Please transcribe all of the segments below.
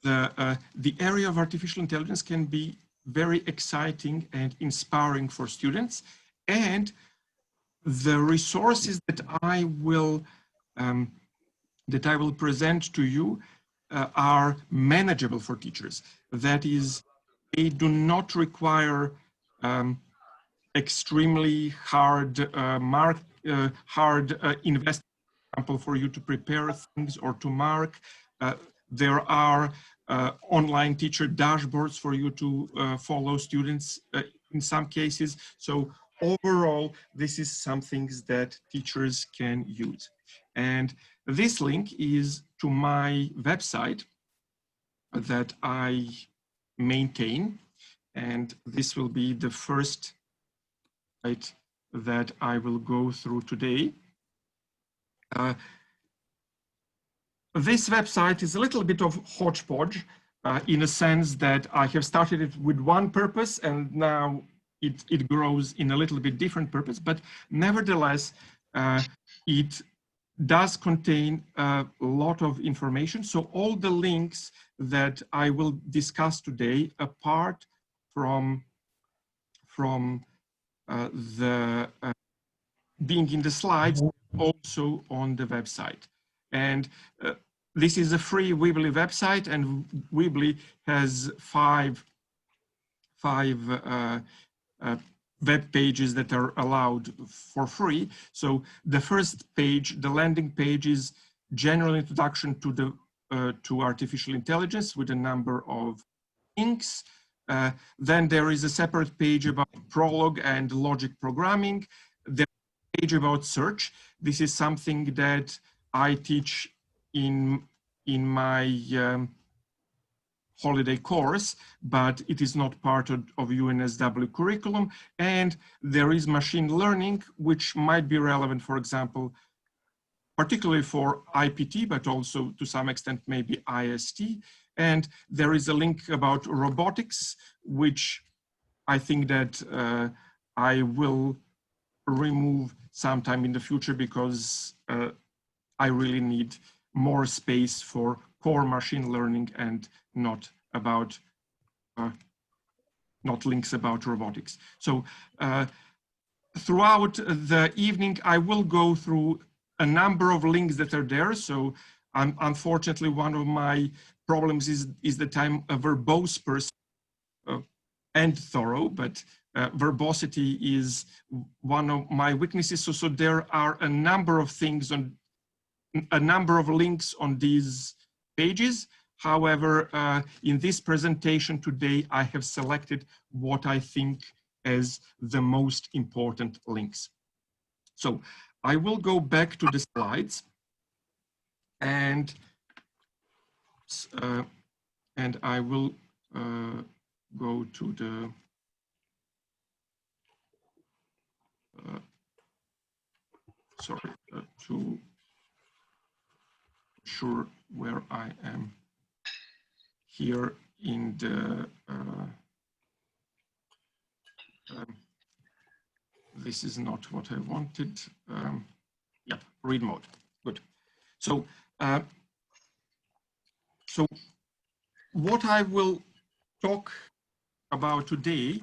the area of artificial intelligence can be very exciting and inspiring for students, and the resources that I will present to you are manageable for teachers. That is, they do not require extremely hard investment, for example, for you to prepare things or to mark. There are online teacher dashboards for you to follow students in some cases. So overall, this is some things that teachers can use. And this link is to my website that I maintain. And this will be the first site that I will go through today. This website is a little bit of hodgepodge in a sense that I have started it with one purpose and now it grows in a little bit different purpose, but nevertheless, it does contain a lot of information. So all the links that I will discuss today, apart from being in the slides, also on the website. And this is a free Weebly website, and Weebly has five web pages that are allowed for free. So the first page, the landing page, is general introduction to the to artificial intelligence with a number of links. Then there is a separate page about Prolog and logic programming. There's a page about search. This is something that I teach in my holiday course, but it is not part of UNSW curriculum. And there is machine learning, which might be relevant, for example, particularly for IPT, but also to some extent maybe IST. And there is a link about robotics, which I think that I will remove sometime in the future because I really need more space for core machine learning and not about not links about robotics. So throughout the evening, I will go through a number of links that are there. So unfortunately, one of my problems is that I'm a verbose person and thorough, but verbosity is one of my weaknesses. So there are a number of things on a number of links on these pages. However, in this presentation today, I have selected what I think as the most important links. So I will go back to the slides and I will go to the to sure where I am here in the this is not what I wanted. Yeah, read mode. Good. So so what I will talk about today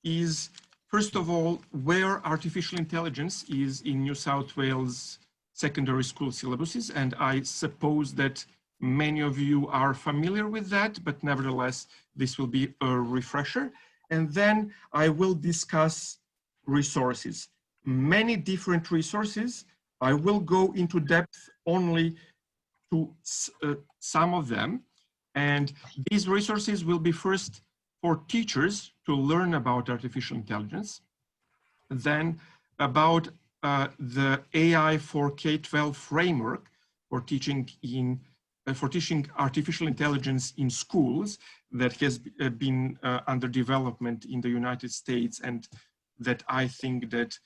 is, first of all, where artificial intelligence is in New South Wales secondary school syllabuses. And I suppose that many of you are familiar with that, but nevertheless, this will be a refresher. And then I will discuss resources, many different resources. I will go into depth only to some of them. And these resources will be first for teachers to learn about artificial intelligence, then about the AI for K-12 framework for teaching artificial intelligence in schools that has been under development in the United States, and that I think that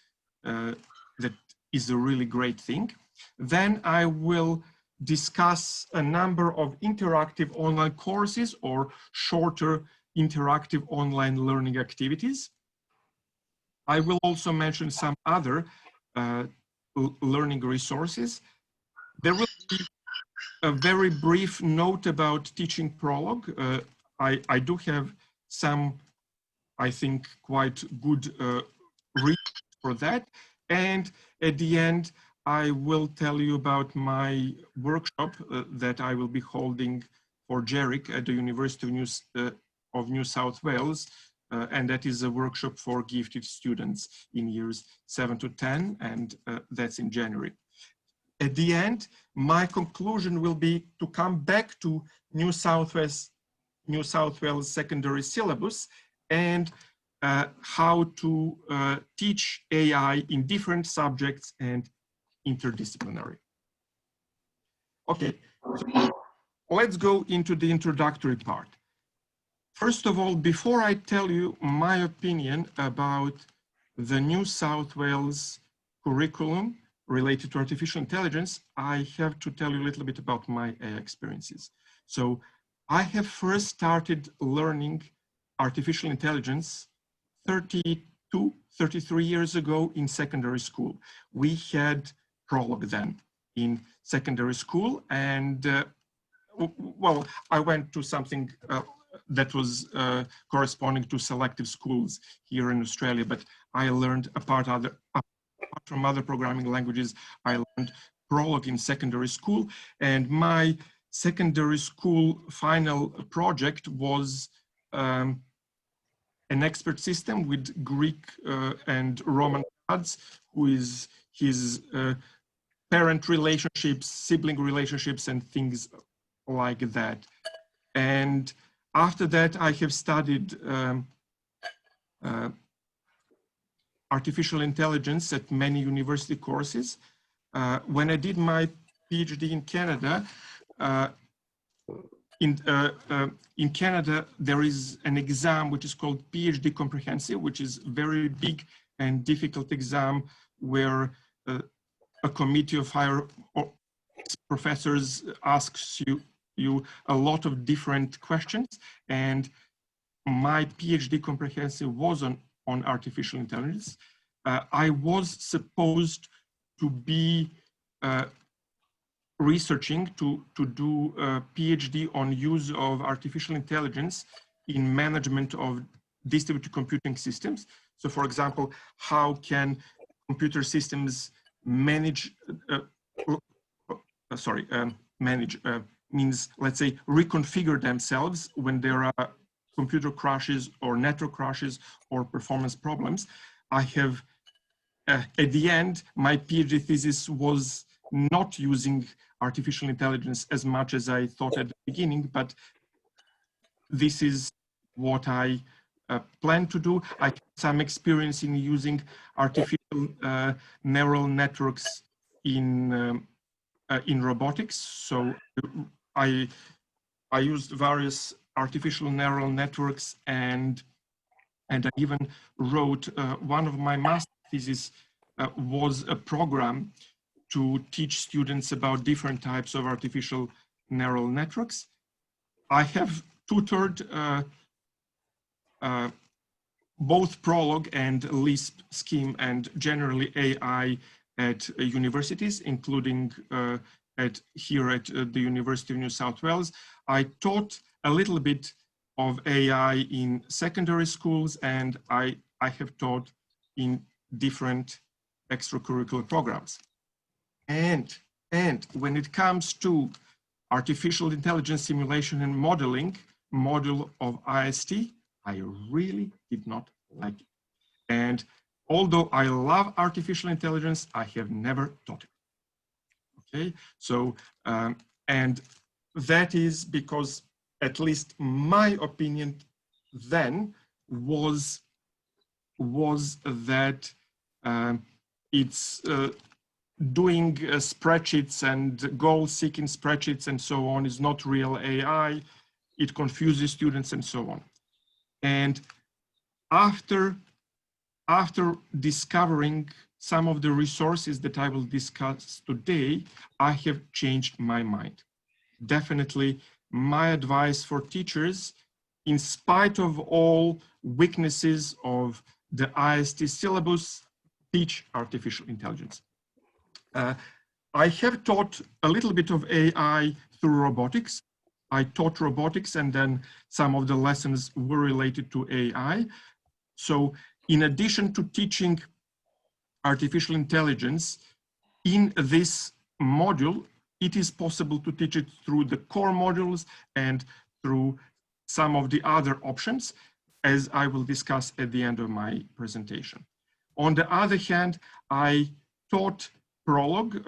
that is a really great thing. Then I will discuss a number of interactive online courses or shorter interactive online learning activities. I will also mention some other learning resources. There will be a very brief note about teaching prologue. I do have some, I think, quite good reasons for that. And at the end, I will tell you about my workshop that I will be holding for GERRIC at the University of New South Wales. And that is a workshop for gifted students in years 7 to 10, and that's in January. At the end, my conclusion will be to come back to New South Wales secondary syllabus and how to teach AI in different subjects and interdisciplinary. Okay, so let's go into the introductory part. First of all, before I tell you my opinion about the New South Wales curriculum related to artificial intelligence, I have to tell you a little bit about my experiences. So I have first started learning artificial intelligence 32, 33 years ago in secondary school. We had prologue then in secondary school, and well, I went to something that was corresponding to selective schools here in Australia, but I learned apart from other programming languages, I learned prologue in secondary school, and my secondary school final project was an expert system with Greek and Roman gods, who is his parent relationships, sibling relationships, and things like that. And after that, I have studied artificial intelligence at many university courses. When I did my PhD in Canada, in Canada, there is an exam which is called PhD Comprehensive, which is very big and difficult exam where a committee of higher professors asks you a lot of different questions. And my PhD Comprehensive was on artificial intelligence. I was supposed to be researching to do a PhD on use of artificial intelligence in management of distributed computing systems. So for example, how can computer systems manage, means, let's say, reconfigure themselves when there are computer crashes or network crashes or performance problems. I have, at the end, my PhD thesis was not using artificial intelligence as much as I thought at the beginning, but this is what I plan to do. I have some experience in using artificial neural networks in robotics. So I used various artificial neural networks, and I even wrote one of my master thesis was a program to teach students about different types of artificial neural networks. I have tutored both Prolog and Lisp, Scheme, and generally AI at universities, including here at the University of New South Wales. I taught a little bit of AI in secondary schools, and I have taught in different extracurricular programs. And when it comes to artificial intelligence simulation and modeling, module of IST, I really did not like it. And although I love artificial intelligence, I have never taught it. Okay, so, and that is because, at least my opinion then was that it's doing spreadsheets and goal-seeking spreadsheets and so on is not real AI. It confuses students and so on. And after discovering some of the resources that I will discuss today, I have changed my mind. Definitely, my advice for teachers, in spite of all weaknesses of the IST syllabus, teach artificial intelligence. I have taught a little bit of AI through robotics. I taught robotics and then some of the lessons were related to AI. So in addition to teaching artificial intelligence in this module, it is possible to teach it through the core modules and through some of the other options, as I will discuss at the end of my presentation. On the other hand, I taught Prolog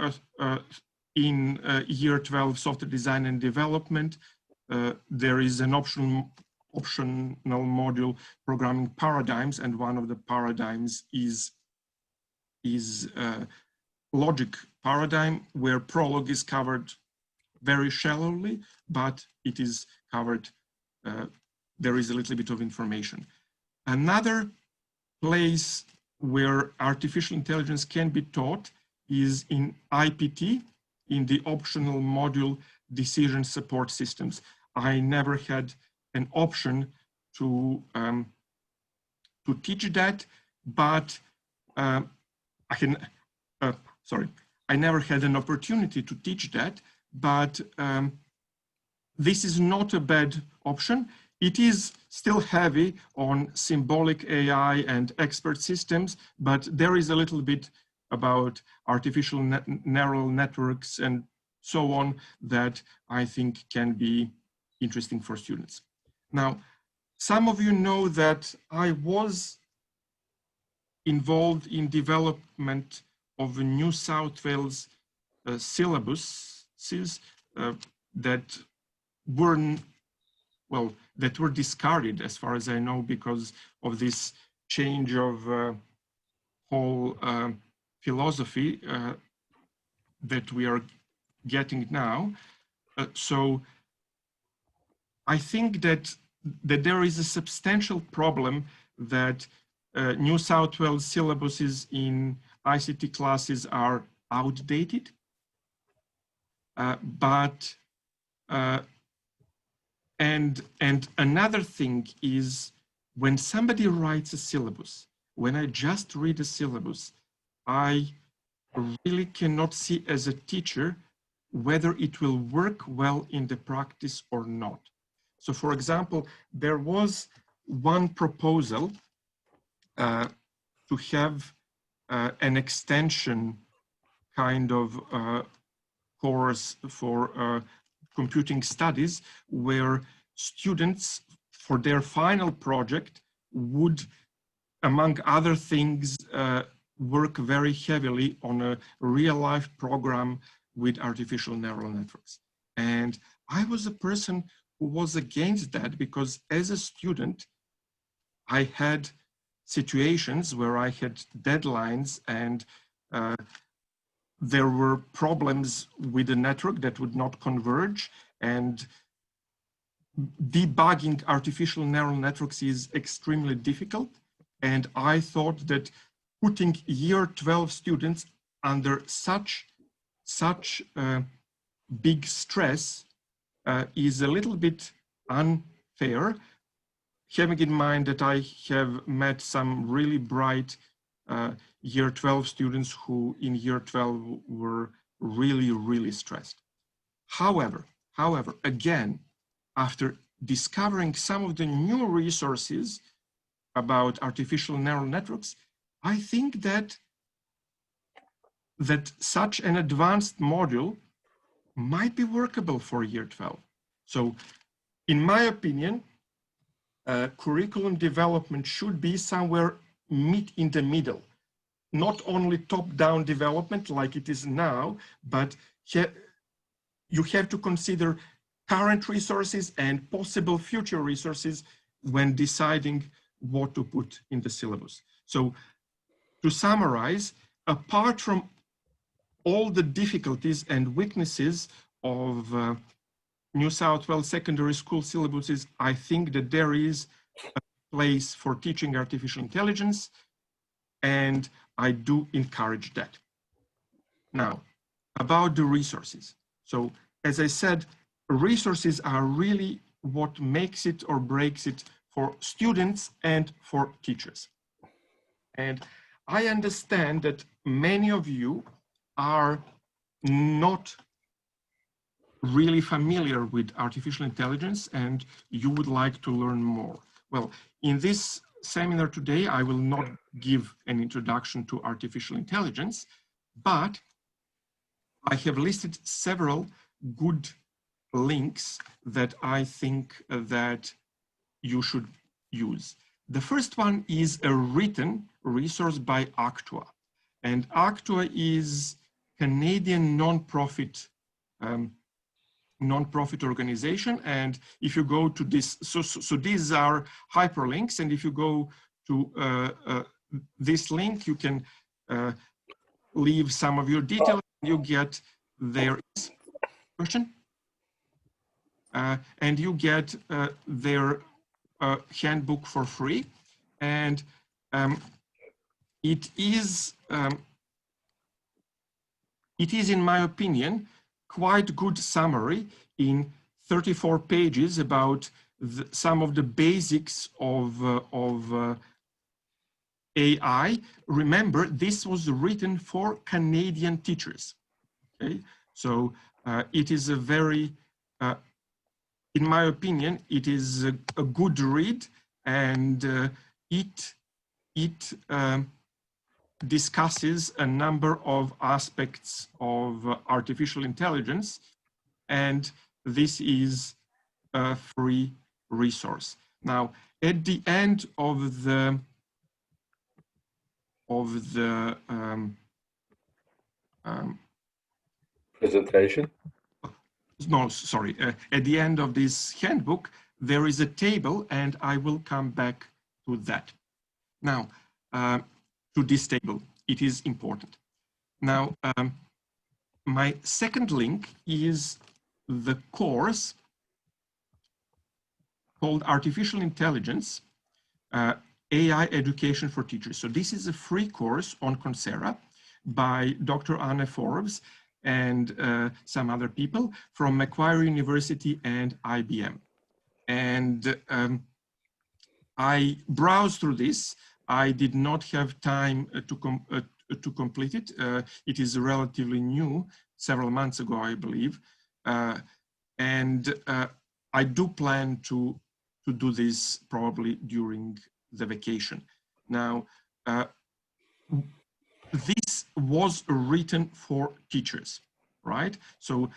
in year 12 software design and development. There is an optional module, programming paradigms, and one of the paradigms is logic paradigm, where Prolog is covered very shallowly, but it is covered, there is a little bit of information. Another place where artificial intelligence can be taught is in IPT, in the optional module decision support systems. I never had an option to teach that, but I never had an opportunity to teach that, but this is not a bad option. It is still heavy on symbolic AI and expert systems, but there is a little bit about artificial neural networks and so on that I think can be interesting for students. Now, some of you know that I was involved in development of a New South Wales syllabuses that were discarded, as far as I know, because of this change of whole philosophy that we are getting now. So I think that there is a substantial problem that New South Wales syllabuses in ICT classes are outdated, and another thing is, when somebody writes a syllabus, when I just read a syllabus, I really cannot see as a teacher whether it will work well in the practice or not. So for example, there was one proposal to have an extension kind of course for computing studies, where students for their final project would, among other things, work very heavily on a real-life program with artificial neural networks. And I was a person who was against that, because as a student, I had situations where I had deadlines and there were problems with the network that would not converge, and debugging artificial neural networks is extremely difficult. And I thought that putting year 12 students under such big stress is a little bit unfair, having in mind that I have met some really bright year 12 students who in year 12 were really, really stressed. However, again, after discovering some of the new resources about artificial neural networks, I think that such an advanced module might be workable for year 12. So in my opinion, curriculum development should be somewhere in the middle. Not only top-down development like it is now, but you have to consider current resources and possible future resources when deciding what to put in the syllabus. So to summarize, apart from all the difficulties and weaknesses of New South Wales secondary school syllabuses, I think that there is a place for teaching artificial intelligence, and I do encourage that. Now, about the resources. So, as I said, resources are really what makes it or breaks it for students and for teachers. And I understand that many of you are not really familiar with artificial intelligence and you would like to learn more. Well, in this seminar today, I will not give an introduction to artificial intelligence, but I have listed several good links that I think that you should use. The first one is a written resource by Actua, and Actua is Canadian non-profit organization. And if you go to this, so these are hyperlinks, and if you go to this link, you can leave some of your details. You get their question, and you get their handbook for free, and it is in my opinion quite good summary in 34 pages about some of the basics of AI. Remember, this was written for Canadian teachers. Okay, so it is a very in my opinion, it is a good read, and it discusses a number of aspects of artificial intelligence, and this is a free resource. Now, at the end of the presentation. No, sorry. At the end of this handbook, there is a table, and I will come back to that. Now, to this table, it is important. Now, my second link is the course called Artificial Intelligence, AI Education for Teachers. So this is a free course on Coursera by Dr. Anne Forbes and some other people from Macquarie University and IBM. And I browsed through this. I did not have time to complete it. It is relatively new, several months ago, I believe. And I do plan to do this probably during the vacation. Now, this was written for teachers, right? So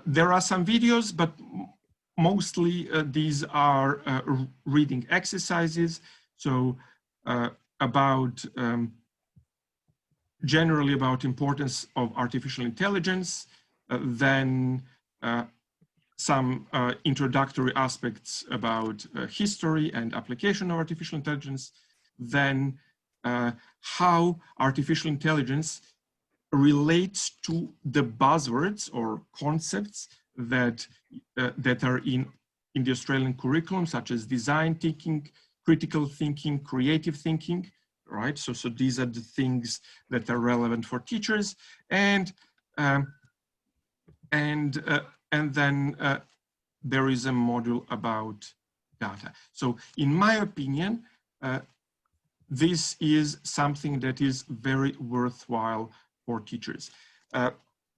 there are some videos, but mostly these are reading exercises. So about generally about importance of artificial intelligence, then some introductory aspects about history and application of artificial intelligence, then how artificial intelligence relates to the buzzwords or concepts that that are in the Australian curriculum, such as design thinking, critical thinking, creative thinking, right? So these are the things that are relevant for teachers, and then there is a module about data. So in my opinion, this is something that is very worthwhile for teachers.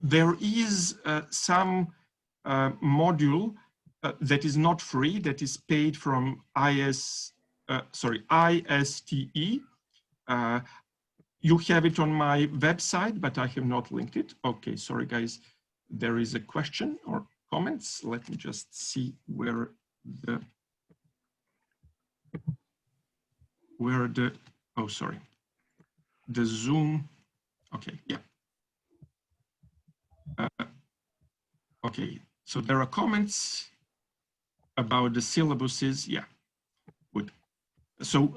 There is some module that is not free, that is paid from ISTE. You have it on my website, but I have not linked it. Okay, sorry guys, there is a question or comments. Let me just see where the oh, sorry, the Zoom. Okay, yeah. Okay, so there are comments about the syllabuses. Yeah, good. So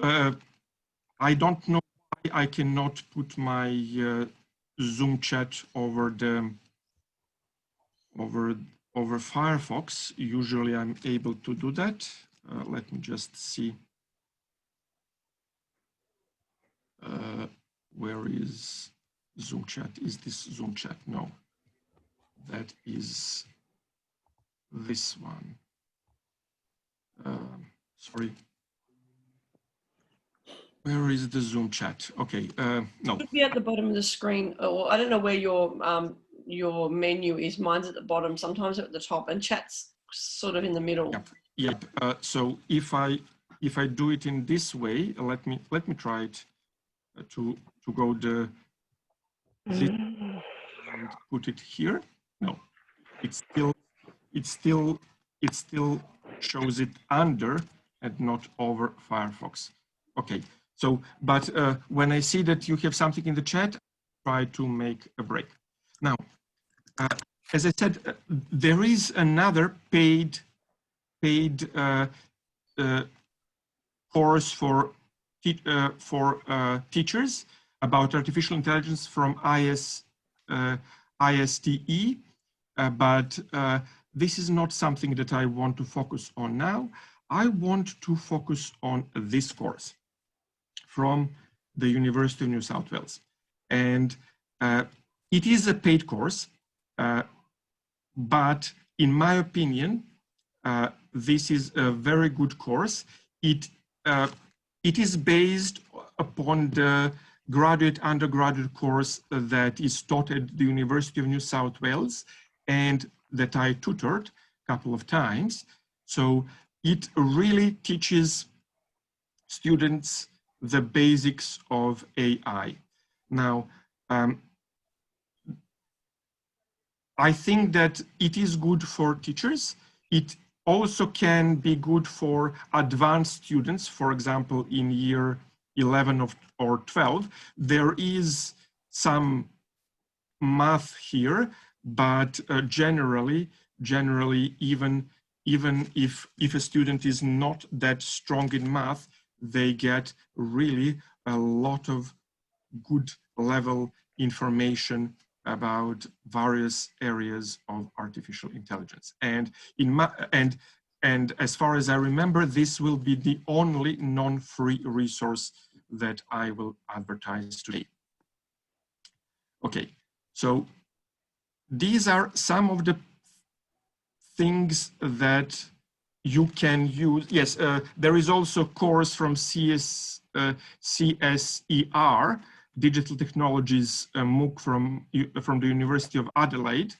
I don't know why I cannot put my Zoom chat over the over Firefox. Usually I'm able to do that. Let me just see. Where is Zoom chat? Is this Zoom chat? No, that is this one. Sorry. Where is the Zoom chat? Okay, no. It should be at the bottom of the screen. Or I don't know where your your menu is. Mine's at the bottom, sometimes at the top, and chat's sort of in the middle. Yep. So if I do it in this way, let me try it to go the this and put it here. No, it still shows it under and not over Firefox. Okay. So, but when I see that you have something in the chat, try to make a break. Now, as I said, there is another paid course for teachers about artificial intelligence from ISTE, but this is not something that I want to focus on now. I want to focus on this course from the University of New South Wales. And it is a paid course, but in my opinion, this is a very good course. It is based upon the undergraduate course that is taught at the University of New South Wales and that I tutored a couple of times. So it really teaches students the basics of AI. Now, I think that it is good for teachers. It also can be good for advanced students, for example, in year 11 or 12. There is some math here, but generally, even if a student is not that strong in math, they get really a lot of good level information about various areas of artificial intelligence. And as far as I remember, this will be the only non-free resource that I will advertise today. Okay, so these are some of the things that you can use. Yes, there is also a course from CSER, Digital Technologies MOOC from the University of Adelaide.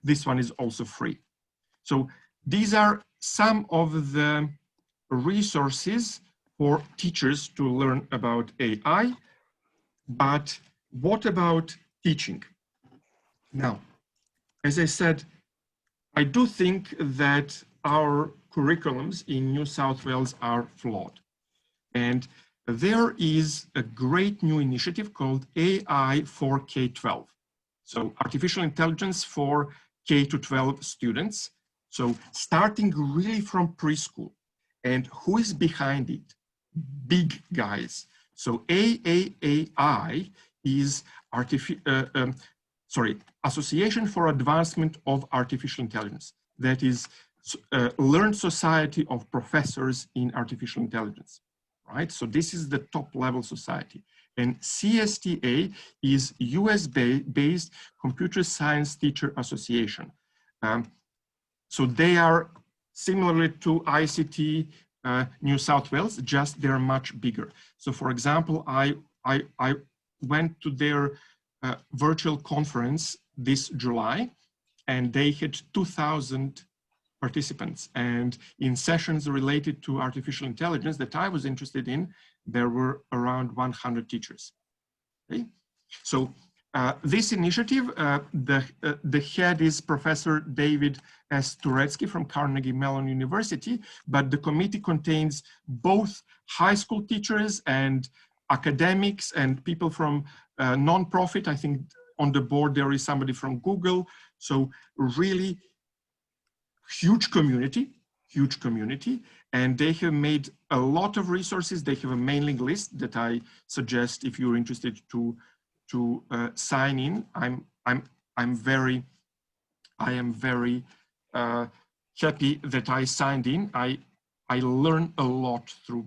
This one is also free. So these are some of the resources for teachers to learn about AI. But what about teaching? Now, as I said, I do think that our curriculums in New South Wales are flawed. And there is a great new initiative called AI for K-12. So artificial intelligence for K-12 students. So starting really from preschool. And who is behind it? Big guys. So AAAI is Association for Advancement of Artificial Intelligence. That is learned society of professors in artificial intelligence, right? So this is the top level society. And CSTA is US-based Computer Science Teacher Association. So they are similarly to ICT New South Wales, just they're much bigger. So for example, I went to their virtual conference this July, and they had 2,000 participants. And in sessions related to artificial intelligence that I was interested in, there were around 100 teachers. Okay? So this initiative, the head is Professor David S. Turetsky from Carnegie Mellon University, but the committee contains both high school teachers and academics and people from non-profit. I think on the board there is somebody from Google. So really huge community, and they have made a lot of resources. They have a mailing list that I suggest if you're interested to sign in. I am very happy that I signed in. I learn a lot through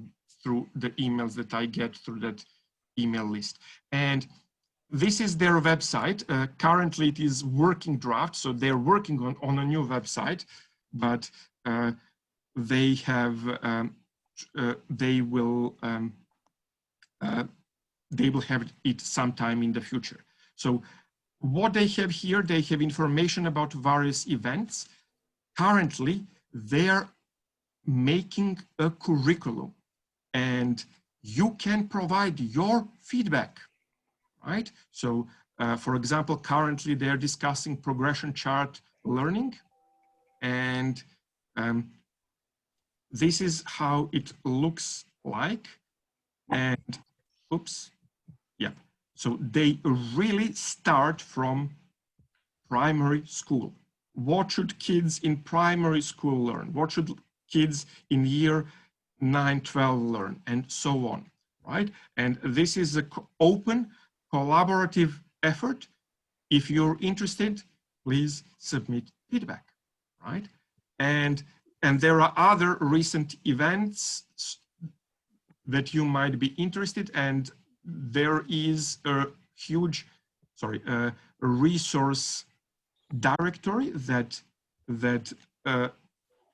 the emails that I get through that email list. And this is their website. Currently it is working draft, so they're working on a new website, but they will have it sometime in the future. So what they have here, they have information about various events. Currently, they're making a curriculum, and you can provide your feedback, right? So, for example, currently they're discussing progression chart learning, and this is how it looks like. And oops, yeah. So they really start from primary school. What should kids in primary school learn? What should kids in year 9, 12 learn? And so on, right? And this is an open, collaborative effort. If you're interested, please submit feedback, right? And there are other recent events that you might be interested, and there is a huge, resource directory that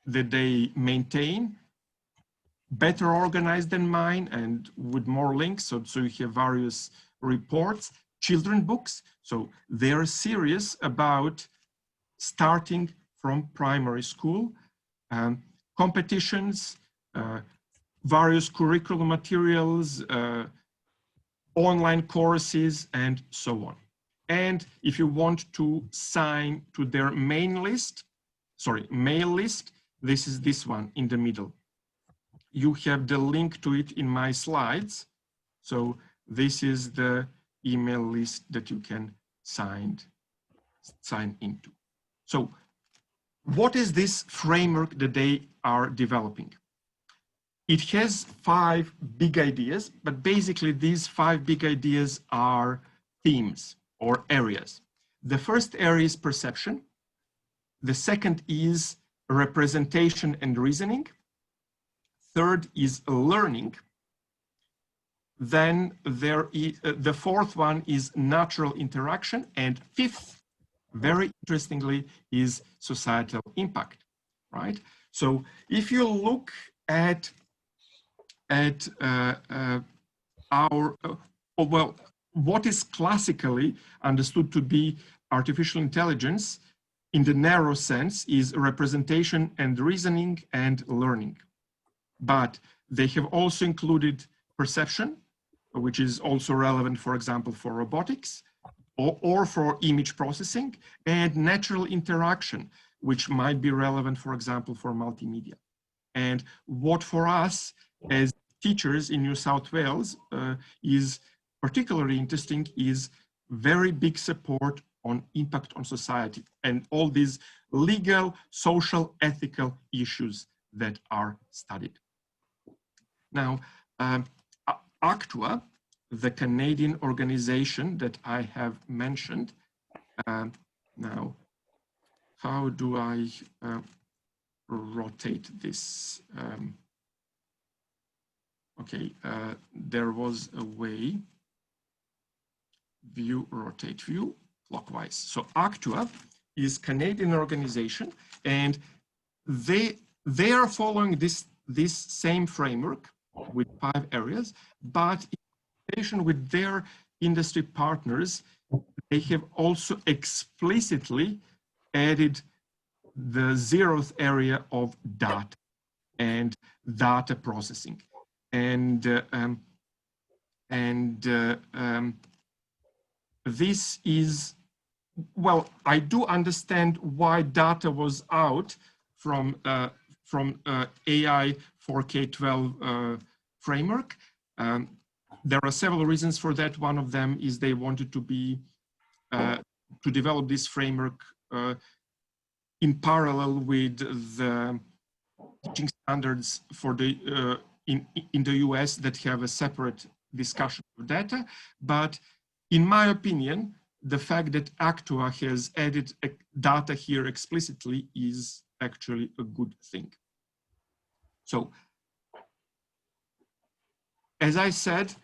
they maintain, better organized than mine and with more links. So you have various reports, children books. So they're serious about starting from primary school, competitions, various curriculum materials, online courses, and so on. And if you want to sign to their mail list, this is this one in the middle. You have the link to it in my slides. So this is the email list that you can sign into. So what is this framework that they are developing? It has 5 big ideas, but basically these 5 big ideas are themes or areas. The first area is perception. The second is representation and reasoning. Third is learning. Then there is, the fourth one is natural interaction. And fifth, very interestingly, is societal impact, right? So if you look at what is classically understood to be artificial intelligence in the narrow sense is representation and reasoning and learning. But they have also included perception, which is also relevant, for example, for robotics or for image processing, and natural interaction, which might be relevant, for example, for multimedia. And what for us as teachers in New South Wales is particularly interesting is very big support on impact on society and all these legal, social, ethical issues that are studied. Now, ACTEA, the Canadian organization that I have mentioned, now, how do I rotate this? Okay, there was a way, view, rotate, view, clockwise. So ACTEA is Canadian organization, and they are following this same framework with 5 areas, but in relation with their industry partners, they have also explicitly added the 0th area of data and data processing. And this is, well, I do understand why data was out from AI for K-12 framework. There are several reasons for that. One of them is they wanted to be to develop this framework in parallel with the teaching standards for the in the US that have a separate discussion of data. But in my opinion, the fact that ACTEA has added data here explicitly is actually a good thing. So, as I said,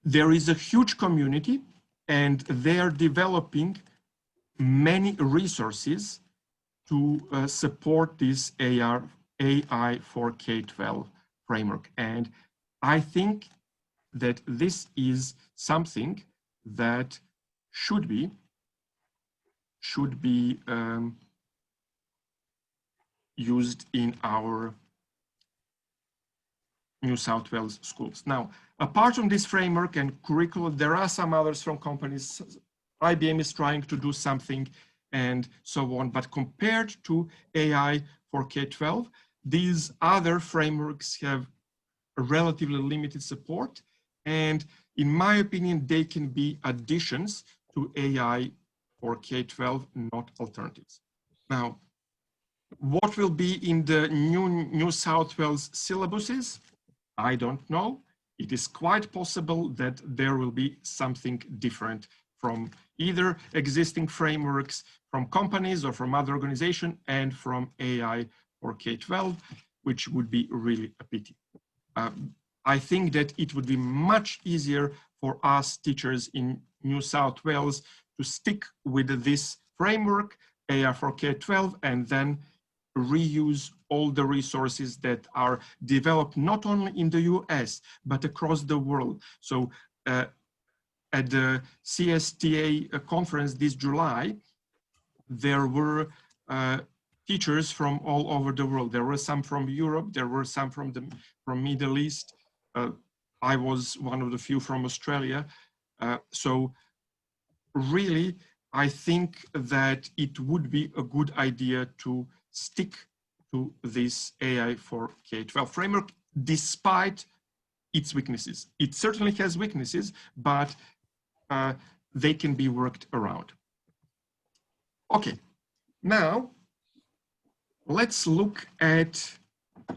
there is a huge community and they are developing many resources to support this AI for K-12 framework. And I think that this is something that should be used in our New South Wales schools. Now, apart from this framework and curriculum, there are some others from companies. IBM is trying to do something and so on, but compared to AI for K-12, these other frameworks have a relatively limited support. And in my opinion, they can be additions to AI for K-12, not alternatives. Now, what will be in the New South Wales syllabuses? I don't know. It is quite possible that there will be something different from either existing frameworks from companies or from other organizations and from AI or K-12, which would be really a pity. I think that it would be much easier for us teachers in New South Wales to stick with this framework, AI for K-12, and then reuse all the resources that are developed not only in the US, but across the world. So at the CSTA conference this July, there were teachers from all over the world. There were some from Europe, there were some from Middle East. I was one of the few from Australia. So really, I think that it would be a good idea to stick to this AI for K-12 framework, despite its weaknesses. It certainly has weaknesses, but they can be worked around. Okay, now let's look at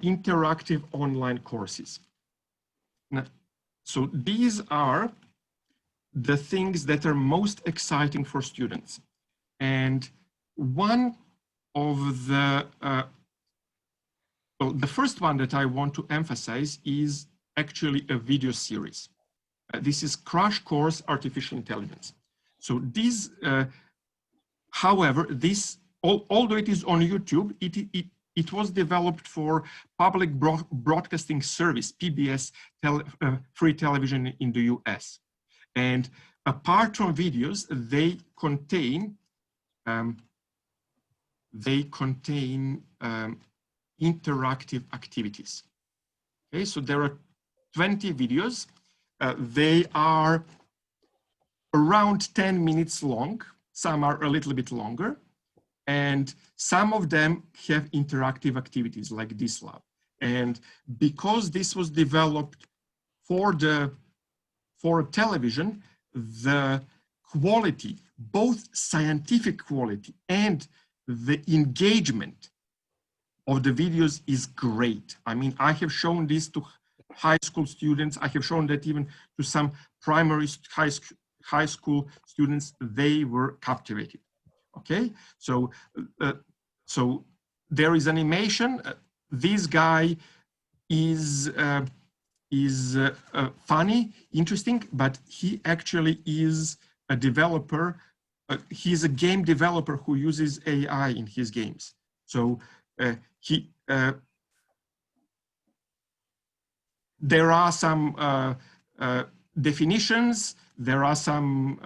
interactive online courses. Now, so these are the things that are most exciting for students. And one of the, well, the first one that I want to emphasize is actually a video series. This is Crash Course Artificial Intelligence. So this, however, this, although it is on YouTube, it was developed for public broadcasting service, PBS, free television in the US. And apart from videos, they contain interactive activities. Okay, so there are 20 videos. They are around 10 minutes long. Some are a little bit longer. And some of them have interactive activities like this lab. And because this was developed for television, the quality, both scientific quality and the engagement of the videos is great. I mean, I have shown this to high school students. I have shown that even to some primary high school students. They were captivated. Okay, so so there is animation. This guy is funny, interesting, but he actually is a developer. He's a game developer who uses AI in his games. So there are some definitions, there are some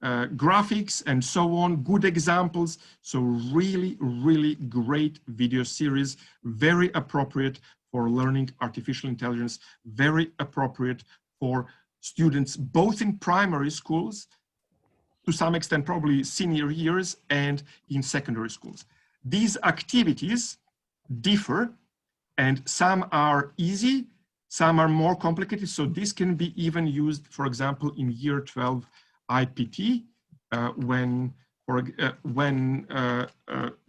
graphics and so on, good examples. So really, really great video series, very appropriate for learning artificial intelligence, very appropriate for students, both in primary schools, to some extent, probably senior years, and in secondary schools. These activities differ, and some are easy, some are more complicated. So this can be even used, for example, in year 12 IPT, when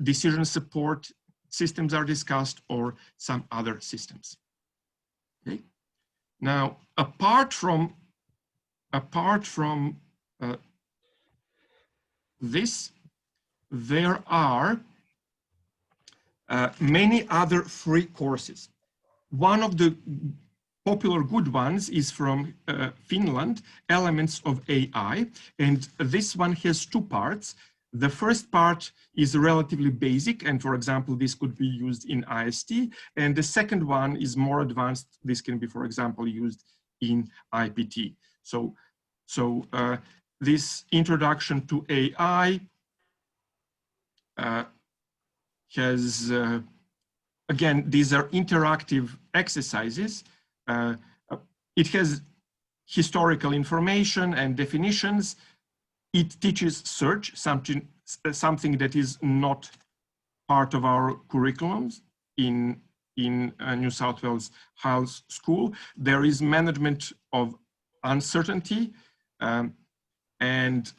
decision support systems are discussed, or some other systems. Okay. Now, apart from this, there are many other free courses. One of the popular good ones is from Finland, Elements of AI, and this one has two parts. The first part is relatively basic, and for example, this could be used in IST, and the second one is more advanced. This can be, for example, used in IPT. So So this introduction to AI has, again, these are interactive exercises. It has historical information and definitions. It teaches search, something that is not part of our curriculums in New South Wales House School. There is management of uncertainty, and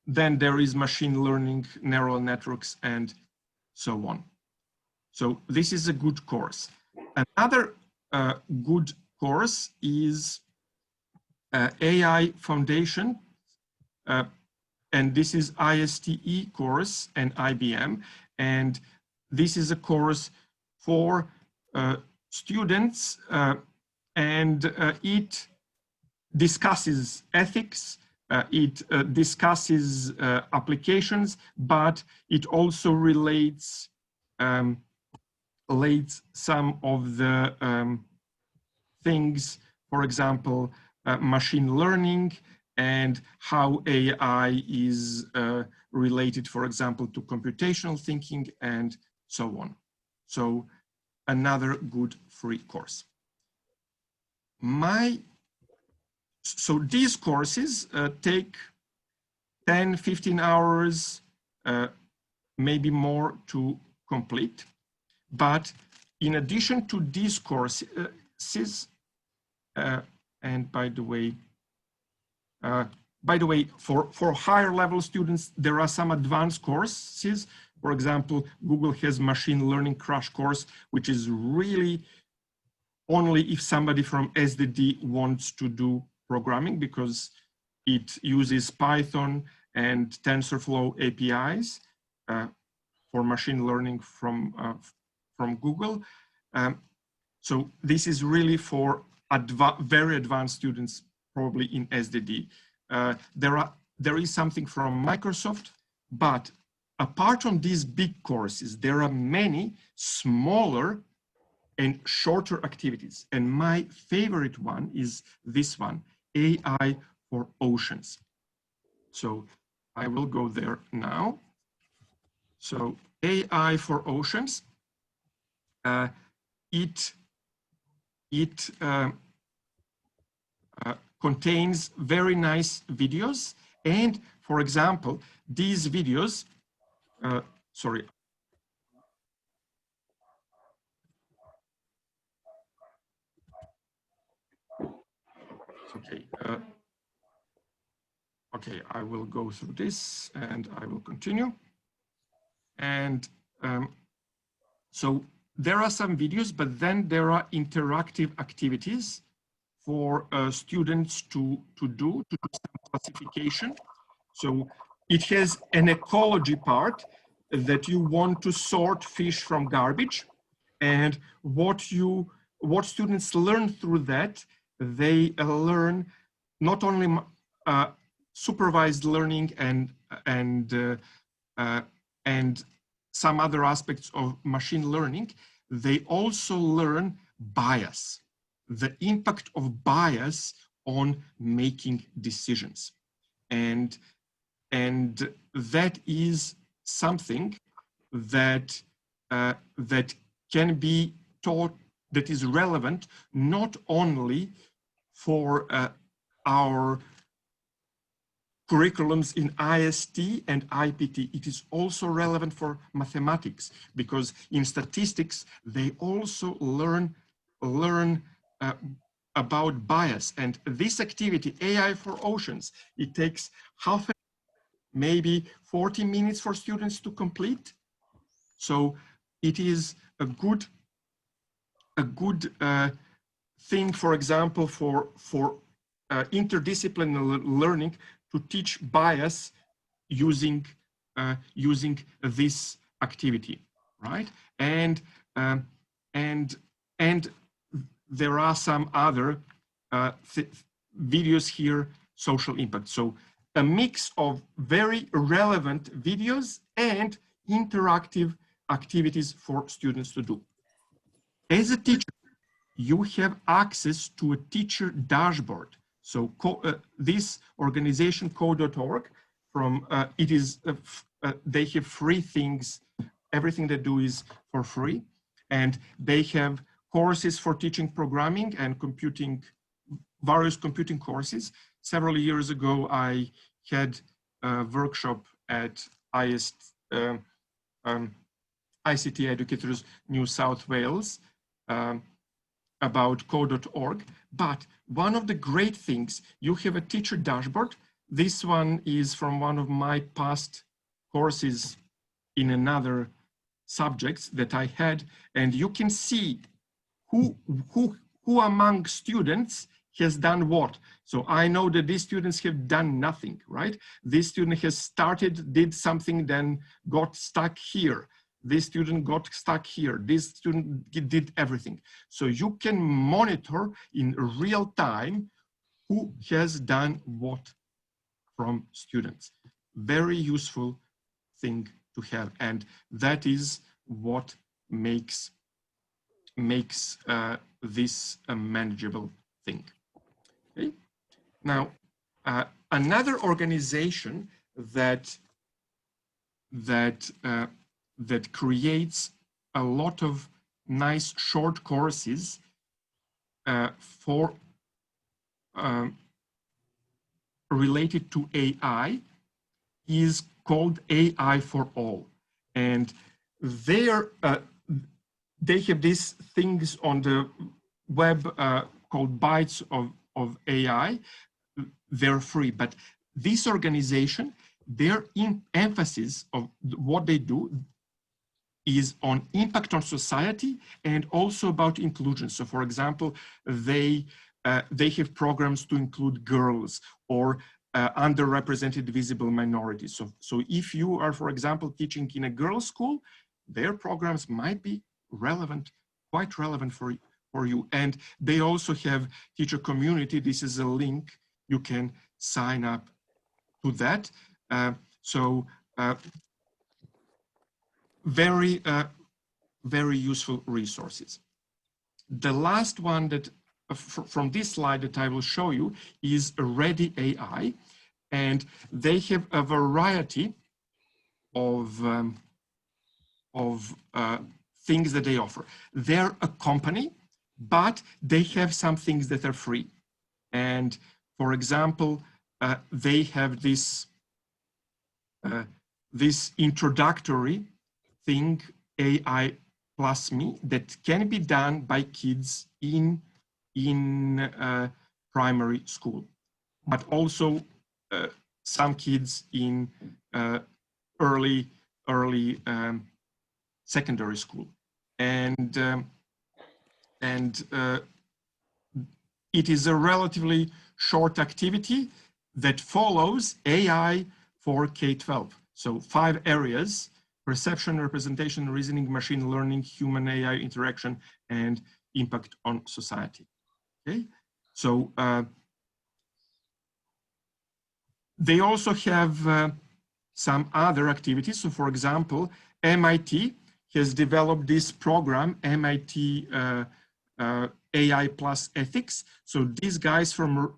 then there is machine learning, neural networks, and so on. So this is a good course. Another good course is AI Foundation, and this is ISTE course and IBM, and this is a course for students, and it discusses ethics, it discusses applications, but it also relates some of the things, for example, machine learning and how AI is related, for example, to computational thinking and so on. So another good free course. So these courses take 10, 15 hours, maybe more to complete. But in addition to these courses, and by the way, for higher level students, there are some advanced courses. For example, Google has machine learning crash course, which is really only if somebody from SDD wants to do programming, because it uses Python and TensorFlow APIs for machine learning from Google. So this is really for very advanced students, probably in SDD. There is something from Microsoft, but apart from these big courses, there are many smaller and shorter activities. And my favorite one is this one, AI for Oceans. So I will go there now. So AI for Oceans, it contains very nice videos. And for example, these videos, sorry. Okay. Okay, I will go through this and I will continue. And so there are some videos, but then there are interactive activities for students to do some classification. So it has an ecology part that you want to sort fish from garbage, and what students learn through that, they learn not only supervised learning and some other aspects of machine learning, they also learn bias, the impact of bias on making decisions. And that is something that that can be taught, that is relevant not only for our curriculums in IST and IPT, it is also relevant for mathematics, because in statistics, they also learn about bias. And this activity, AI for Oceans, it takes maybe 40 minutes for students to complete. So it is a good thing, for example, for interdisciplinary learning, to teach bias using this activity, right? And there are some other videos here, social impact. So a mix of very relevant videos and interactive activities for students to do. As a teacher, you have access to a teacher dashboard. So this organization, co.org, from they have free things. Everything they do is for free, and they have courses for teaching programming and computing, various computing courses. Several years ago, I had a workshop at ICT Educators New South Wales about co.org. But one of the great things, you have a teacher dashboard. This one is from one of my past courses in another subjects that I had, and you can see who among students has done what. So I know that these students have done nothing, right? This student has started, did something, then got stuck here. This student got stuck here. This student did everything. So you can monitor in real time who has done what from students. Very useful thing to have, and that is what makes this a manageable thing. Okay. Now, another organization that creates a lot of nice short courses for related to AI is called AI for All, and they have these things on the web called Bytes of AI. They're free, but this organization, their emphasis of what they do is on impact on society and also about inclusion. So for example, they have programs to include girls or underrepresented visible minorities. So if you are, for example, teaching in a girls' school, their programs might be relevant, quite relevant for you. And they also have teacher community. This is a link. You can sign up to that. Very useful resources. The last one that from this slide that I will show you is Ready AI, and they have a variety of things that they offer. They're a company, but they have some things that are free. And for example, they have this this introductory thing, AI plus me, that can be done by kids in primary school, but also some kids in early secondary school, and it is a relatively short activity that follows AI for K-12. So 5 areas: perception, representation, reasoning, machine learning, human AI interaction, and impact on society. Okay, so they also have some other activities. So for example, MIT has developed this program, MIT AI plus ethics. So these guys from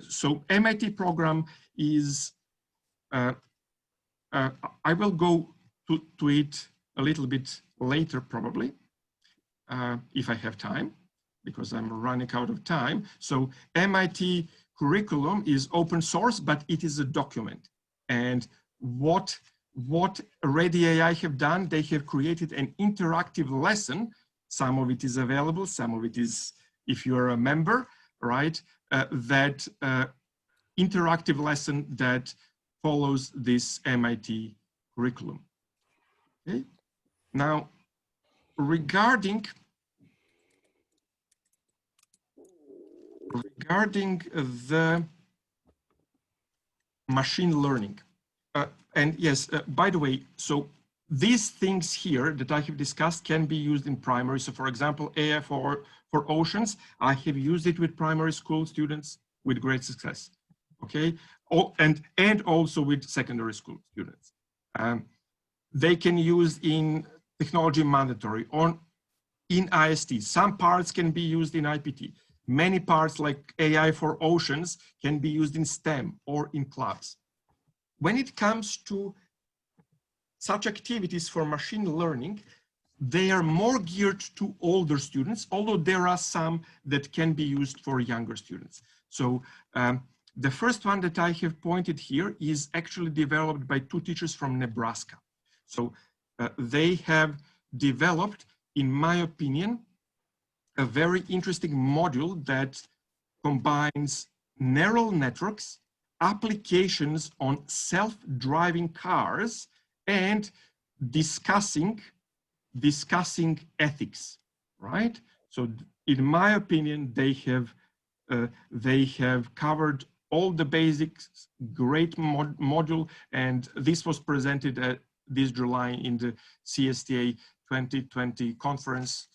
so MIT program is, I will go to it a little bit later probably, if I have time, because I'm running out of time. So MIT curriculum is open source, but it is a document. And what Ready AI have done, they have created an interactive lesson. Some of it is available, some of it is, if you're a member, right? That interactive lesson that follows this MIT curriculum. Okay. Now, regarding the machine learning, and yes, by the way, so these things here that I have discussed can be used in primary. So for example, AI for oceans, I have used it with primary school students with great success. Okay, and also with secondary school students. They can use in technology mandatory or in IST. Some parts can be used in IPT. Many parts like AI for oceans can be used in STEM or in clubs. When it comes to such activities for machine learning, they are more geared to older students, although there are some that can be used for younger students. So the first one that I have pointed here is actually developed by two teachers from Nebraska. So they have developed, in my opinion, a very interesting module that combines neural networks, applications on self-driving cars, and discussing ethics, right? So in my opinion, they have covered all the basics, great module, and this was presented this July in the CSTA 2020 conference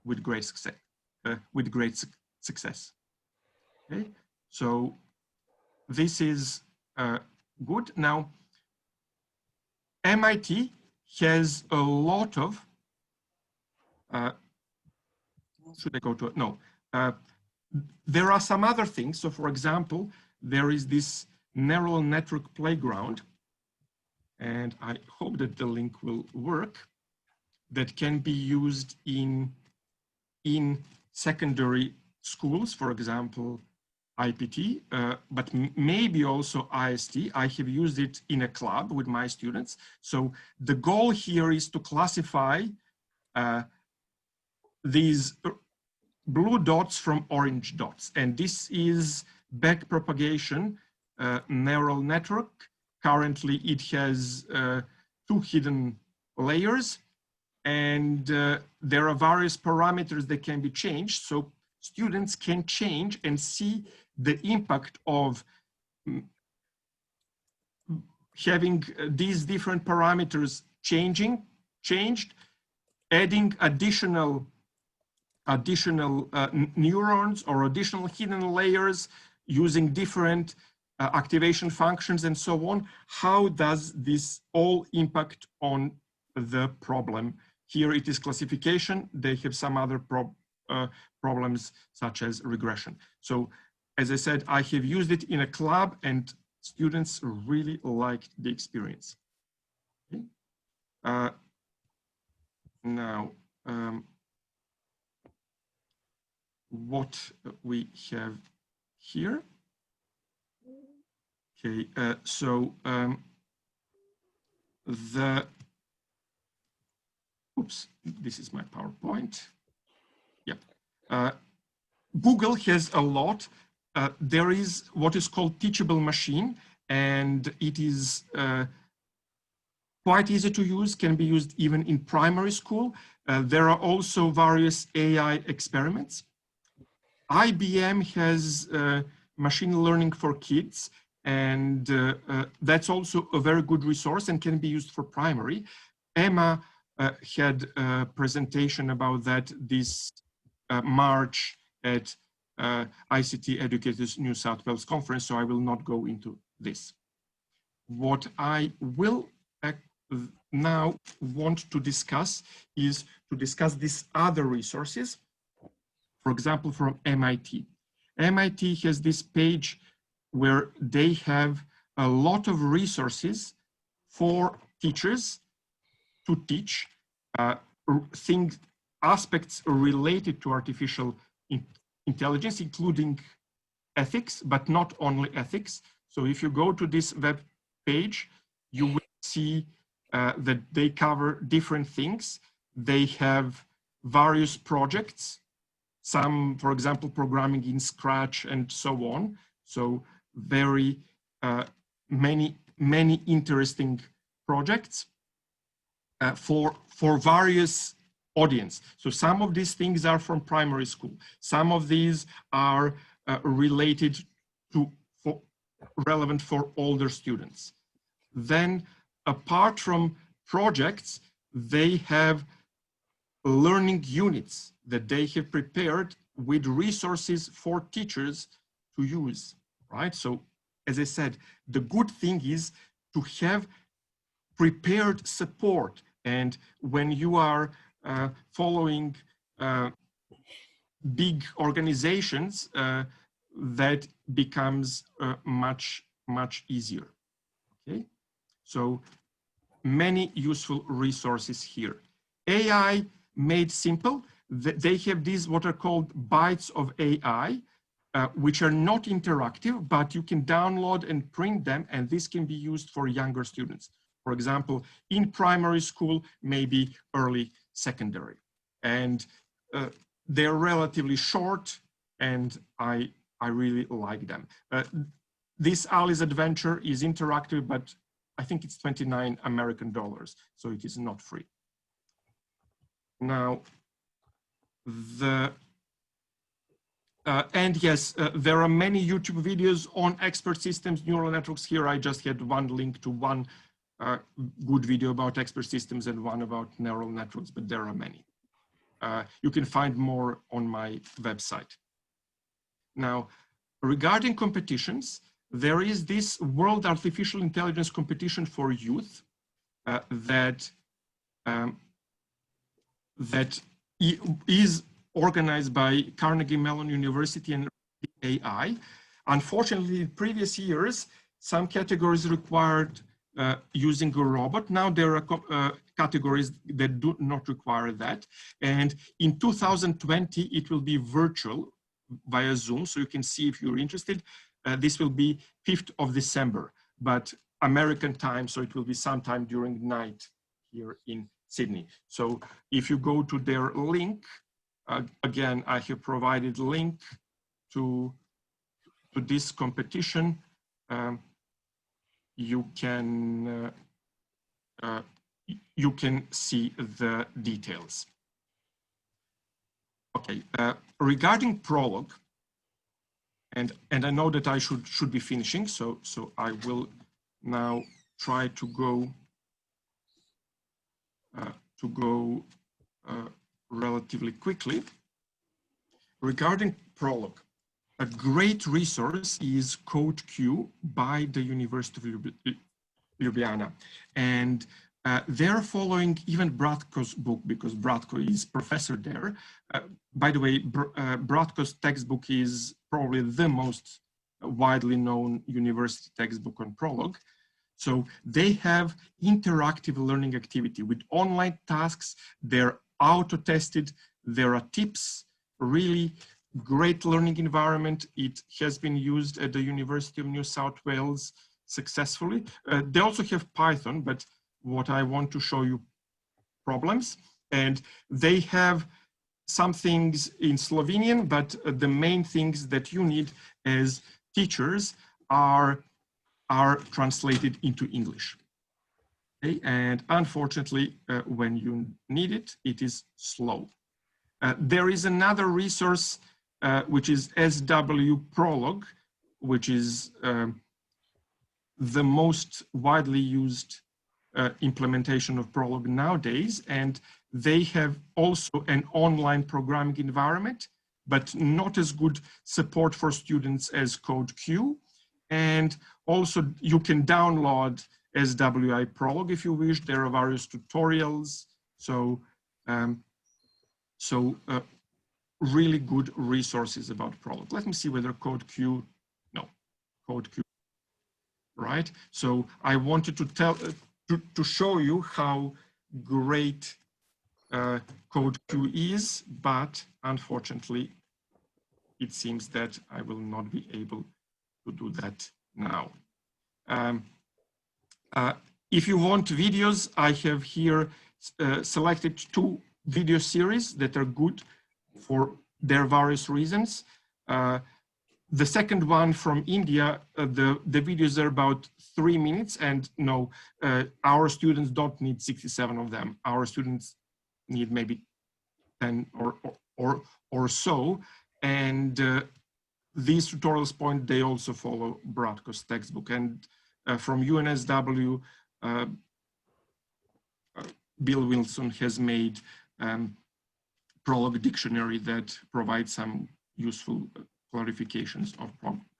with great success. Okay, so this is good. Now, MIT has a lot of should I go to it? No. There are some other things. So for example, there is this neural network playground, and I hope that the link will work, that can be used in secondary schools, for example, IPT, but maybe also IST. I have used it in a club with my students. So the goal here is to classify these blue dots from orange dots. And this is backpropagation neural network. Currently, it has 2 hidden layers, and there are various parameters that can be changed. So students can change and see the impact of having these different parameters changed, adding additional neurons or additional hidden layers, using different activation functions and so on. How does this all impact on the problem? Here it is classification. They have some other problems such as regression. So as I said, I have used it in a club and students really liked the experience. Okay. Now, what we have here. Okay, oops, this is my PowerPoint. Yeah, Google has a lot. There is what is called teachable machine, and it is quite easy to use, can be used even in primary school. There are also various AI experiments. IBM has machine learning for kids, and that's also a very good resource and can be used for primary. Emma had a presentation about that this March at ICT Educators New South Wales conference, so I will not go into this. What I will now want to discuss is to discuss these other resources. For example, from MIT. MIT has this page where they have a lot of resources for teachers to teach aspects related to artificial intelligence, including ethics, but not only ethics. So if you go to this web page, you will see that they cover different things. They have various projects. Some, for example, programming in Scratch and so on. So very many interesting projects for various audience. So some of these things are from primary school. Some of these are related to relevant for older students. Then apart from projects, they have learning units that they have prepared with resources for teachers to use, right? So as I said, the good thing is to have prepared support. And when you are following big organizations, that becomes much easier. Okay, so many useful resources here. AI made simple. They have these what are called bites of AI, which are not interactive, but you can download and print them, and this can be used for younger students. For example, in primary school, maybe early secondary. And they're relatively short, and I really like them. This Ali's Adventure is interactive, but I think it's 29 American dollars, so it is not free. Now, and yes, there are many YouTube videos on expert systems, neural networks. Here I just had one link to one good video about expert systems and one about neural networks, but there are many. You can find more on my website. Now, regarding competitions, there is this World Artificial Intelligence Competition for Youth that is organized by Carnegie Mellon University and AI. Unfortunately, in previous years, some categories required using a robot. Now there are categories that do not require that. And in 2020, it will be virtual via Zoom. So you can see if you're interested. This will be 5th of December, but American time. So it will be sometime during night here in Sydney. So if you go to their link, again, I have provided link to this competition. You can see the details. Okay, regarding Prolog, and I know that I should be finishing, so I will now try to go relatively quickly. Regarding Prolog, a great resource is CodeQ by the University of Ljubljana. And they're following even Bratko's book, because Bratko is professor there. By the way, Bratko's textbook is probably the most widely known university textbook on Prolog. So they have interactive learning activity with online tasks. They're auto-tested. There are tips, really great learning environment. It has been used at the University of New South Wales successfully. They also have Python, but what I want to show you problems. And they have some things in Slovenian, but the main things that you need as teachers are translated into English. Okay? And unfortunately, when you need it, it is slow. There is another resource, which is SW Prolog, which is the most widely used implementation of Prolog nowadays. And they have also an online programming environment, but not as good support for students as CodeQ. And also you can download SWI Prolog if you wish. There are various tutorials. So, really good resources about Prolog. Let me see whether CodeQ, no, CodeQ, right? So I wanted to show you how great CodeQ is, but unfortunately, it seems that I will not be able to do that now. If you want videos, I have here selected 2 video series that are good for their various reasons. The second one from India, the videos are about 3 minutes, and no, our students don't need 67 of them. Our students need maybe 10 or so. And these tutorials point, they also follow Bratko's textbook. And from UNSW, Bill Wilson has made Prolog dictionary that provides some useful clarifications of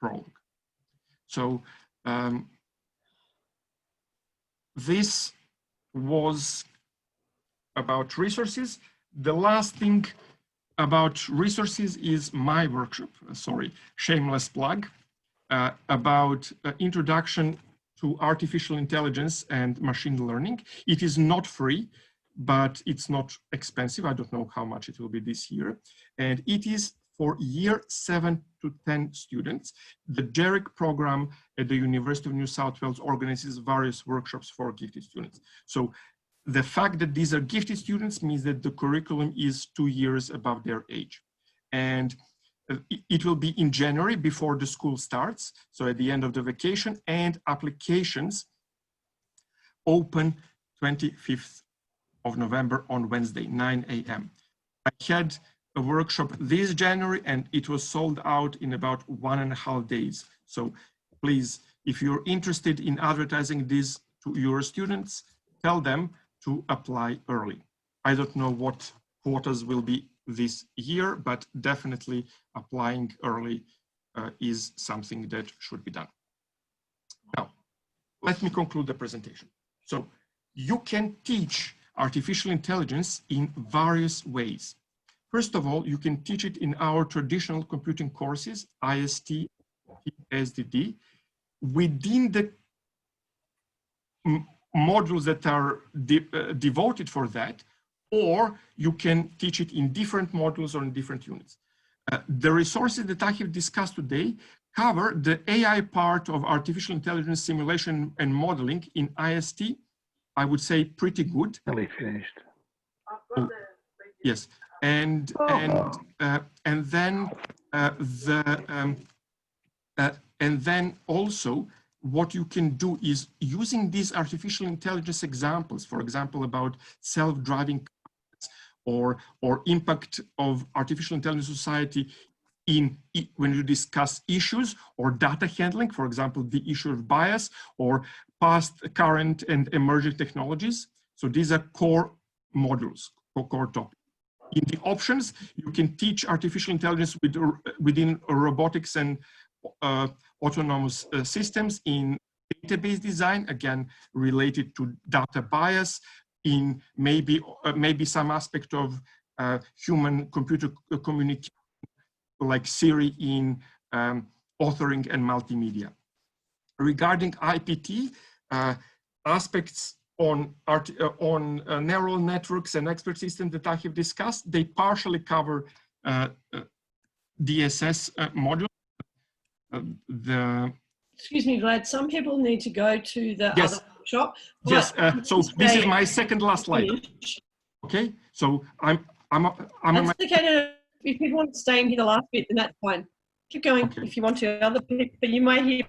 Prolog. So this was about resources. The last thing about resources is my workshop, sorry, shameless plug, about introduction to artificial intelligence and machine learning. It is not free, but it's not expensive. I don't know how much it will be this year. And it is for year 7 to 10 students. The GERRIC program at the University of New South Wales organizes various workshops for gifted students. So the fact that these are gifted students means that the curriculum is 2 years above their age. And it will be in January before the school starts, so at the end of the vacation, and applications open 25th of November on Wednesday, 9 a.m. I had a workshop this January and it was sold out in about 1.5 days. So please, if you're interested in advertising this to your students, tell them to apply early. I don't know what quotas will be this year, but definitely applying early is something that should be done. Now, let me conclude the presentation. So you can teach artificial intelligence in various ways. First of all, you can teach it in our traditional computing courses, IST, SDD, within the modules that are devoted for that, or you can teach it in different modules or in different units. The resources that I have discussed today cover the AI part of artificial intelligence simulation and modeling in IST. I would say pretty good. Nearly finished. Oh, yes, and then also what you can do is using these artificial intelligence examples, for example, about self-driving cars or impact of artificial intelligence society when you discuss issues or data handling, for example, the issue of bias or past, current, and emerging technologies. So these are core modules, core topics. In the options, you can teach artificial intelligence within robotics and autonomous systems, in database design, again, related to data bias, in maybe some aspect of human-computer communication, like Siri in authoring and multimedia. Regarding IPT, aspects on neural networks and expert systems that I have discussed, they partially cover DSS module. Excuse me, Vlad, some people need to go to the yes. other workshop. Yes, so this is my second last slide. Okay, so I'm that's okay. If people want to stay and hear the last bit, then that's fine. Keep going if you want to. Other people, but you might hear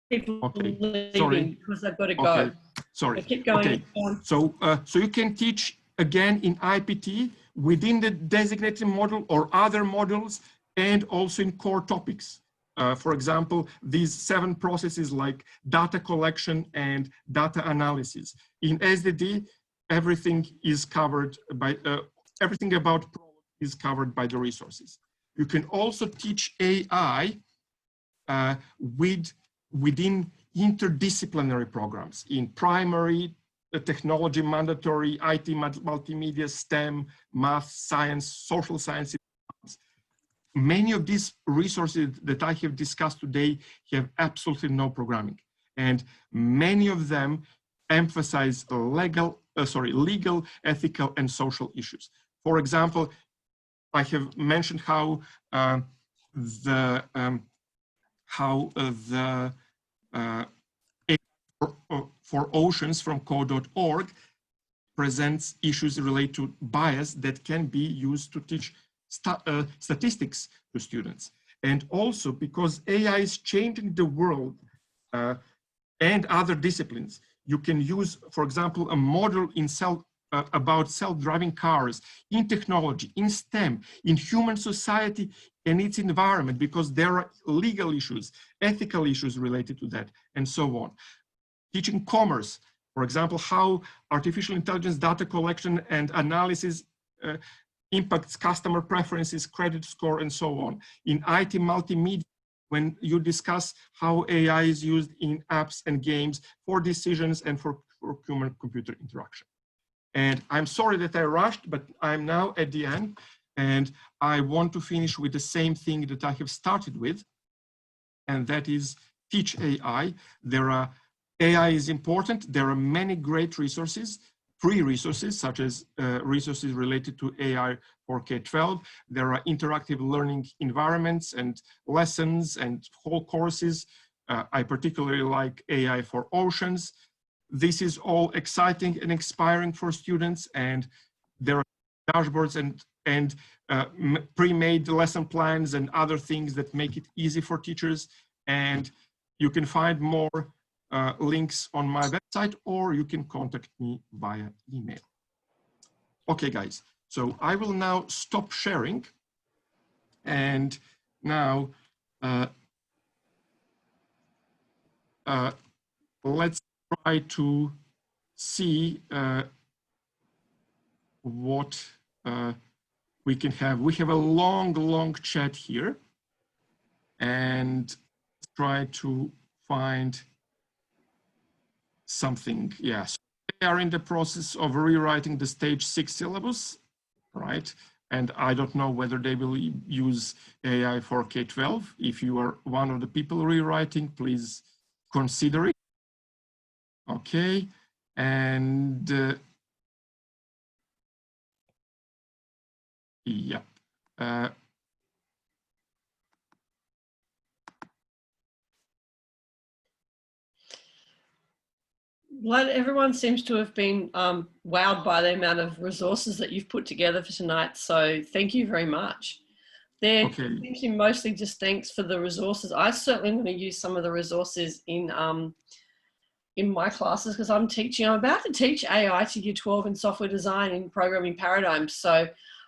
people leaving because they've got to go. Sorry. So keep going. Okay. So you can teach again in IPT within the designated module or other modules, and also in core topics. For example, these 7 processes like data collection and data analysis. In SDD, everything is covered by everything about is covered by the resources. You can also teach AI within interdisciplinary programs in primary, technology, mandatory, IT, multimedia, STEM, math, science, social sciences. Many of these resources that I have discussed today have absolutely no programming, and many of them emphasize legal, ethical, and social issues. For example, I have mentioned how for oceans from code.org presents issues related to bias that can be used to teach statistics to students. And also because AI is changing the world and other disciplines, you can use, for example, a model in about self-driving cars, in technology, in STEM, in human society and its environment, because there are legal issues, ethical issues related to that, and so on. Teaching commerce, for example, how artificial intelligence data collection and analysis impacts customer preferences, credit score, and so on. In IT multimedia, when you discuss how AI is used in apps and games for decisions and for human-computer interaction. And I'm sorry that I rushed, but I'm now at the end. And I want to finish with the same thing that I have started with, and that is teach AI. AI is important. There are many great resources, free resources, such as resources related to AI for K-12. There are interactive learning environments and lessons and whole courses. I particularly like AI for oceans. This is all exciting and inspiring for students, and there are dashboards and pre-made lesson plans and other things that make it easy for teachers. And you can find more links on my website, or you can contact me via email. Okay, guys, so I will now stop sharing, and now let's try to see what we can have. We have a long chat here, and try to find something. Yes, they are in the process of rewriting the stage 6 syllabus, right? And I don't know whether they will use AI for K-12. If you are one of the people rewriting, please consider it. Okay, and yeah. Everyone seems to have been wowed by the amount of resources that you've put together for tonight. So thank you very much. They're mostly just thanks for the resources. I certainly am going to use some of the resources in my classes, because I'm about to teach AI to Year 12 in software design and programming paradigms. So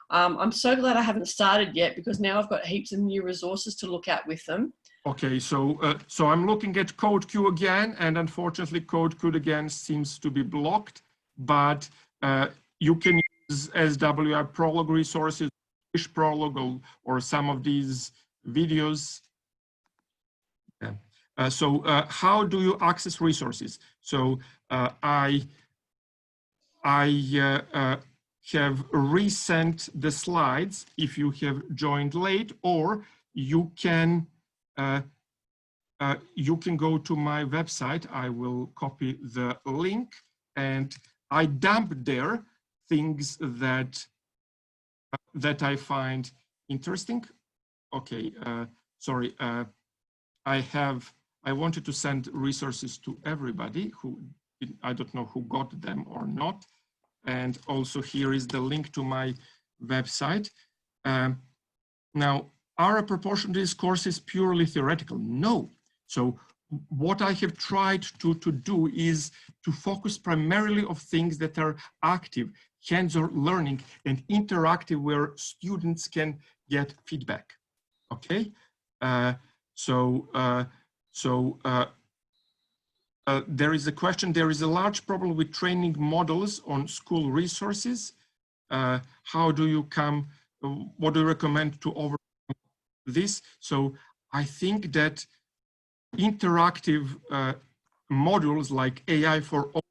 I'm so glad I haven't started yet, because now I've got heaps of new resources to look at with them. Okay, so I'm looking at CodeQ again, and unfortunately CodeQ again seems to be blocked, but you can use SWI Prolog resources, Fish Prolog, or some of these videos. Yeah. So how do you access resources? So I have resent the slides if you have joined late, or you can go to my website. I will copy the link, and I dump there things that I find interesting. Okay, sorry. I wanted to send resources to everybody who, I don't know who got them or not. And also here is the link to my website. Now, are a proportion of these courses purely theoretical? No. So what I have tried to do is to focus primarily on things that are active, hands-on learning, and interactive, where students can get feedback. Okay. There is a question. There is a large problem with training models on school resources. How do you come? What do you recommend to overcome this? So I think that interactive modules like AI for all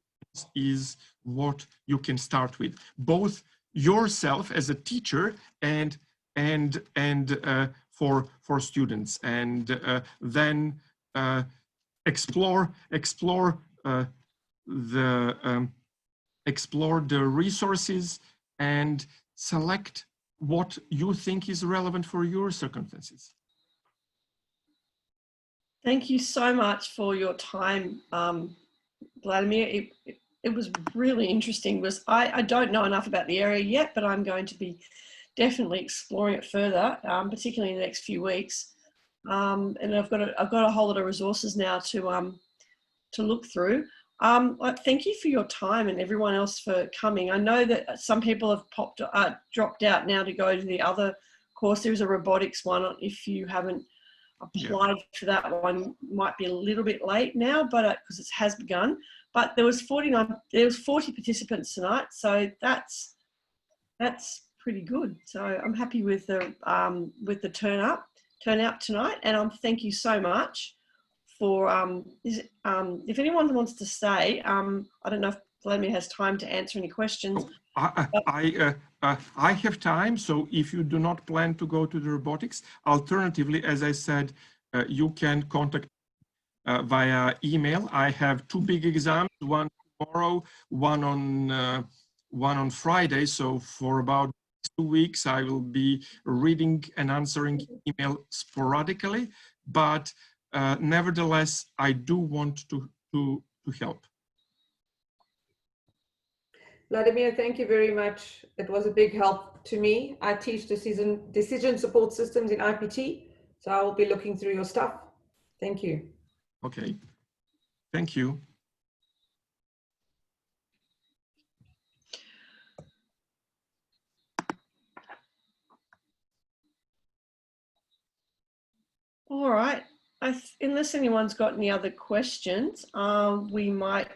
is what you can start with, both yourself as a teacher and for students, and then explore the resources and select what you think is relevant for your circumstances. Thank you so much for your time, Vladimir. It was really interesting. I don't know enough about the area yet, but I'm going to be definitely exploring it further, particularly in the next few weeks. And I've got a whole lot of resources now to look through. Thank you for your time, and everyone else for coming. I know that some people have dropped out now to go to the other course. There's a robotics one. If you haven't applied for that one, might be a little bit late now, but because it has begun. But there was 40 participants tonight, so that's pretty good. So I'm happy with the turnout tonight, and thank you so much for if anyone wants to stay. I don't know if Vladimir has time to answer any questions. I have time, so if you do not plan to go to the robotics, alternatively, as I said, you can contact via email. I have 2 big exams, one tomorrow, one on Friday. So for about 2 weeks, I will be reading and answering email sporadically, but nevertheless, I do want to help. Vladimir, thank you very much. It was a big help to me. I teach decision support systems in IPT, so I will be looking through your stuff. Thank you. Okay, thank you. All right. Unless anyone's got any other questions, we might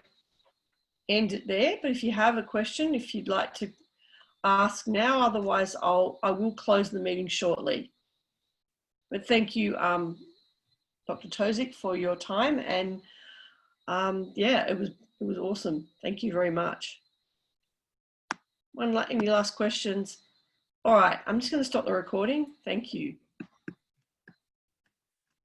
end it there. But if you have a question, if you'd like to ask now, otherwise I will close the meeting shortly. But thank you, Dr. Tosic, for your time, and yeah, it was awesome. Thank you very much. Any last questions? All right, I'm just going to stop the recording. Thank you.